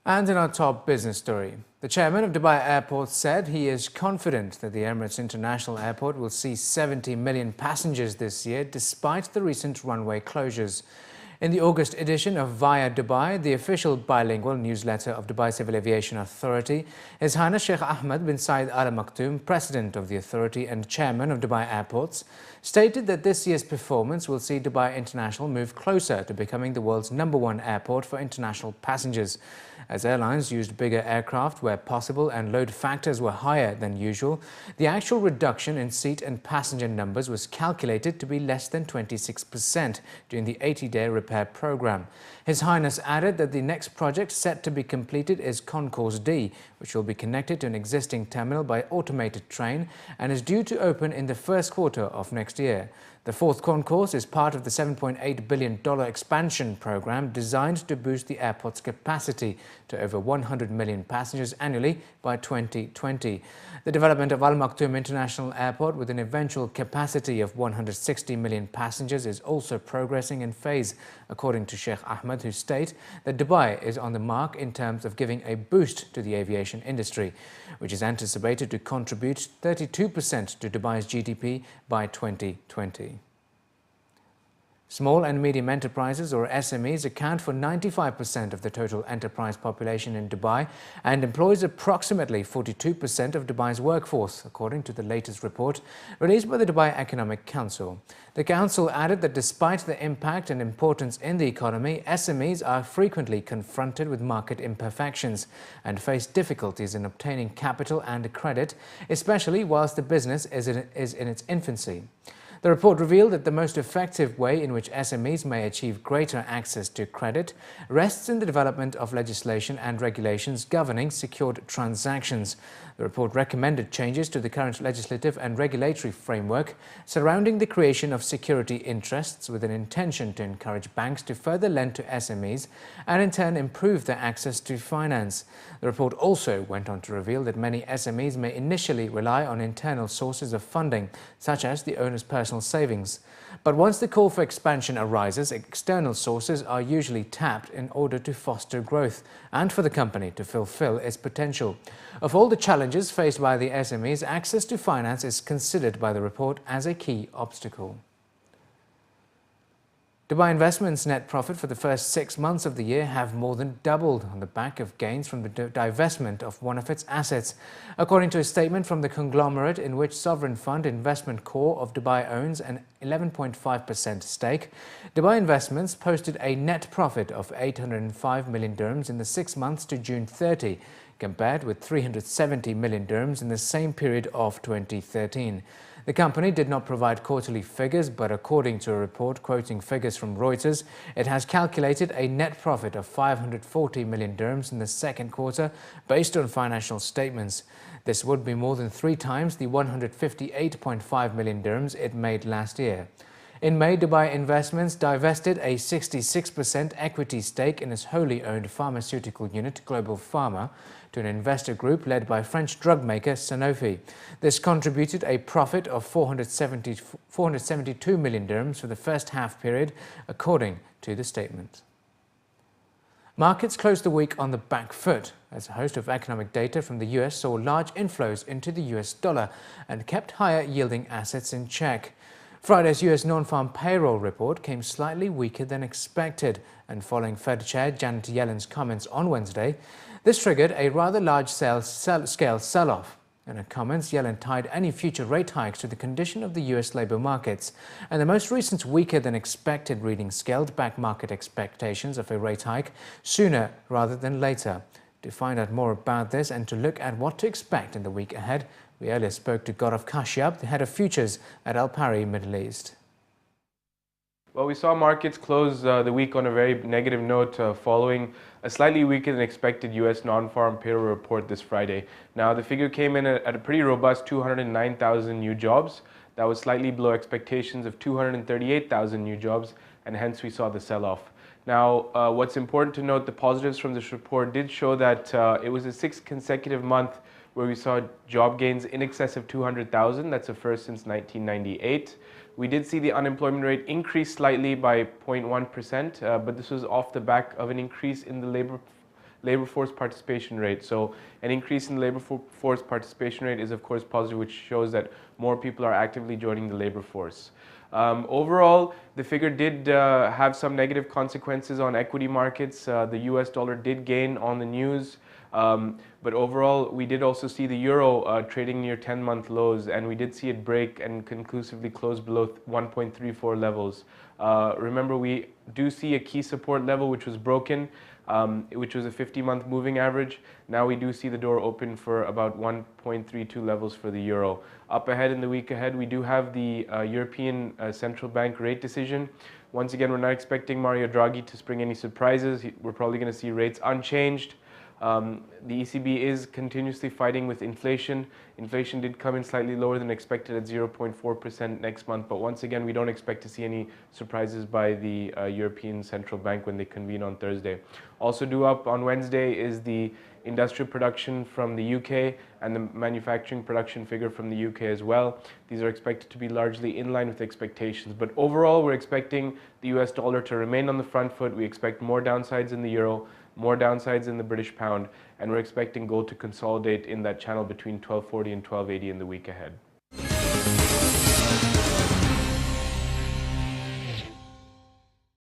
And in our top business story, the chairman of Dubai Airport said he is confident that the Emirates International Airport will see 70 million passengers this year despite the recent runway closures. In the August edition of Via Dubai, the official bilingual newsletter of Dubai Civil Aviation Authority, His Highness Sheikh Ahmed bin Saeed Al Maktoum, president of the authority and chairman of Dubai Airports, stated that this year's performance will see Dubai International move closer to becoming the world's #1 airport for international passengers. As airlines used bigger aircraft where possible and load factors were higher than usual, the actual reduction in seat and passenger numbers was calculated to be less than 26% during the 80-day repair program. His Highness added that the next project set to be completed is Concourse D, which will be connected to an existing terminal by automated train and is due to open in the first quarter of next year. The fourth concourse is part of the $7.8 billion expansion program designed to boost the airport's capacity to over 100 million passengers annually by 2020. The development of Al Maktoum International Airport with an eventual capacity of 160 million passengers is also progressing in phase, according to Sheikh Ahmed, who state that Dubai is on the mark in terms of giving a boost to the aviation industry, which is anticipated to contribute 32% to Dubai's GDP by 2020. Small and medium enterprises, or SMEs, account for 95% of the total enterprise population in Dubai and employs approximately 42% of Dubai's workforce, according to the latest report released by the Dubai Economic Council. The council added that despite the impact and importance in the economy, SMEs are frequently confronted with market imperfections and face difficulties in obtaining capital and credit, especially whilst the business is in its infancy. The report revealed that the most effective way in which SMEs may achieve greater access to credit rests in the development of legislation and regulations governing secured transactions. The report recommended changes to the current legislative and regulatory framework surrounding the creation of security interests with an intention to encourage banks to further lend to SMEs and in turn improve their access to finance. The report also went on to reveal that many SMEs may initially rely on internal sources of funding, such as the owner's personal savings. But once the call for expansion arises, external sources are usually tapped in order to foster growth and for the company to fulfill its potential. Of all the challenges faced by the SMEs, access to finance is considered by the report as a key obstacle. Dubai Investments' net profit for the first 6 months of the year have more than doubled on the back of gains from the divestment of one of its assets. According to a statement from the conglomerate in which Sovereign Fund Investment Corp of Dubai owns an 11.5% stake, Dubai Investments posted a net profit of 805 million dirhams in the 6 months to June 30, compared with 370 million dirhams in the same period of 2013. The company did not provide quarterly figures, but according to a report quoting figures from Reuters, it has calculated a net profit of 540 million dirhams in the second quarter based on financial statements. This would be more than 3 times the 158.5 million dirhams it made last year. In May, Dubai Investments divested a 66% equity stake in its wholly owned pharmaceutical unit, Global Pharma, to an investor group led by French drug maker Sanofi. This contributed a profit of 472 million dirhams for the first half period, according to the statement. Markets closed the week on the back foot as a host of economic data from the US saw large inflows into the US dollar and kept higher yielding assets in check. Friday's US non-farm payroll report came slightly weaker than expected, and following Fed Chair Janet Yellen's comments on Wednesday, this triggered a rather large-scale sell-off. In her comments, Yellen tied any future rate hikes to the condition of the US labor markets, and the most recent weaker-than-expected reading scaled back market expectations of a rate hike sooner rather than later. To find out more about this and to look at what to expect in the week ahead, we earlier spoke to Gaurav Kashyap, the head of futures at Al Pari Middle East. Well, we saw markets close the week on a very negative note following a slightly weaker than expected US non-farm payroll report this Friday. Now, the figure came in at a pretty robust 209,000 new jobs. That was slightly below expectations of 238,000 new jobs, and hence we saw the sell-off. Now, what's important to note, the positives from this report did show that it was the 6th consecutive month where we saw job gains in excess of 200,000. That's a first since 1998. We did see the unemployment rate increase slightly by 0.1%, but this was off the back of an increase in the labor labor force participation rate. So an increase in the labor force participation rate is of course positive, which shows that more people are actively joining the labor force. Overall, the figure did have some negative consequences on equity markets. The US dollar did gain on the news. But overall, we did also see the euro trading near 10-month lows, and we did see it break and conclusively close below 1.34 levels. Remember, we do see a key support level which was broken, which was a 50-month moving average. Now we do see the door open for about 1.32 levels for the euro. Up ahead in the week ahead, we do have the European Central Bank rate decision. Once again, we're not expecting Mario Draghi to spring any surprises. We're probably going to see rates unchanged. The ECB is continuously fighting with inflation. Inflation did come in slightly lower than expected at 0.4% next month, but once again, we don't expect to see any surprises by the European Central Bank when they convene on Thursday. Also due up on Wednesday is the industrial production from the UK and the manufacturing production figure from the UK as well. These are expected to be largely in line with expectations, but overall, we're expecting the US dollar to remain on the front foot. We expect more downsides in the euro, more downsides in the British pound, and we're expecting gold to consolidate in that channel between 1240 and 1280 in the week ahead.